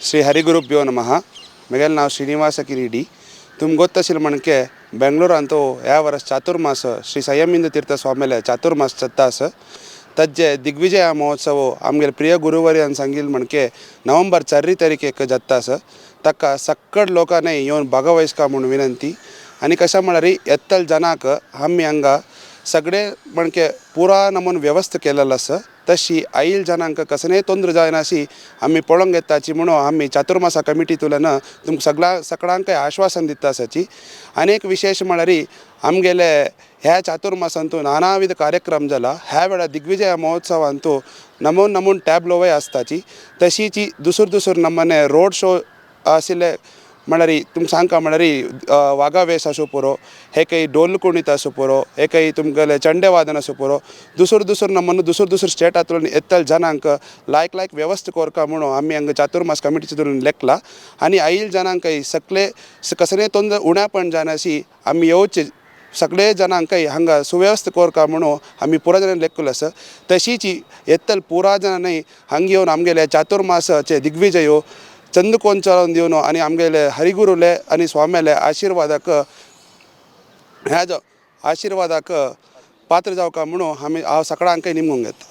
ಶ್ರೀ ಹರಿಗುರುಭ್ಯೋ ನಮಃ. ಮಗೆಲ್ ನಾವು ಶ್ರೀನಿವಾಸ ಕಿರೀಡಿ. तुम ಗೊತ್ತಸಿಲ್ ಮಣಕ್ಕೆ ಬೆಂಗಳೂರು ಅಂತೂ ಯಾವ ವರ್ಷ ಚಾತುರ್ಮಾಸ ಶ್ರೀ ಸಂಯಮಿಂದ ತೀರ್ಥ ಸ್ವಾಮಿಲೆ ಚಾತುರ್ಮಾಸ ಚತ್ತಾಸ तज्जे दिग्विजय महोत्सव आमगे प्रिय गुरुवारी अन सांगिल मणके नवंबर 4 तारीखेक जत्तास तक्का सक्कड लोकांनी येऊन भागवहिसका म्हणून विनंती. आणि कशा म्हणारी येत्तल जनाक आम्ही हांगा सगळे मणके पुरा नमून व्यवस्था केलेलं आसा. तशी आईल जनांक कसले तोंदर जायनाशी आम्ही पळोवंक येताची म्हणून आम्ही चातुर्मासा कमिटीतुल्यान तुमकां सगळ्यांक आश्वासन दिता आसाची. आनी एक विशेष म्हळ्यार आमगेले ह्या चातुर्मासांतू नानाविध कार्यक्रम जाला. ह्या वेळा दिग्विजय महोत्सवांतू नमून टॅबलोवय आसताची. तशीची दुसर नमूने रोड शो आशिल्ले म्हळ्यार तुमकां सांगता म्हळ्यार वाघावेस आसूं पुरो, हे काही डोल कुणीत आसूं पुरो, हे काही तुमगेले चंडेवादन आसूं पुरो, दुसर नमूने दुसर स्टेटांतून येतल जनांक लायक व्यवस्था करता म्हणून आमी हांगा चातुर्मास कमिटीतून लेखला. आनी आयिल्ले जनांकय सगळे कसले तोंदर उण्यापण जायनाशी आमी येवचे सगळे जनांकय हांगा सुव्यवस्था करता म्हणून आमी पुरा जणांनी लेखला आसा. तशीच येतल पुरा जणांनी हांगा येवन आमगेले चातुर्मासाचे दिग्विजयो चंदकोन चलोवन दिवन आनी आमगेले हरिगुरुले आनी स्वाम्याले आशिर्वादाक ह्या आशिर्वादाक पात्र जावका म्हणून हांव सगळ्यांक निमवूंक येता.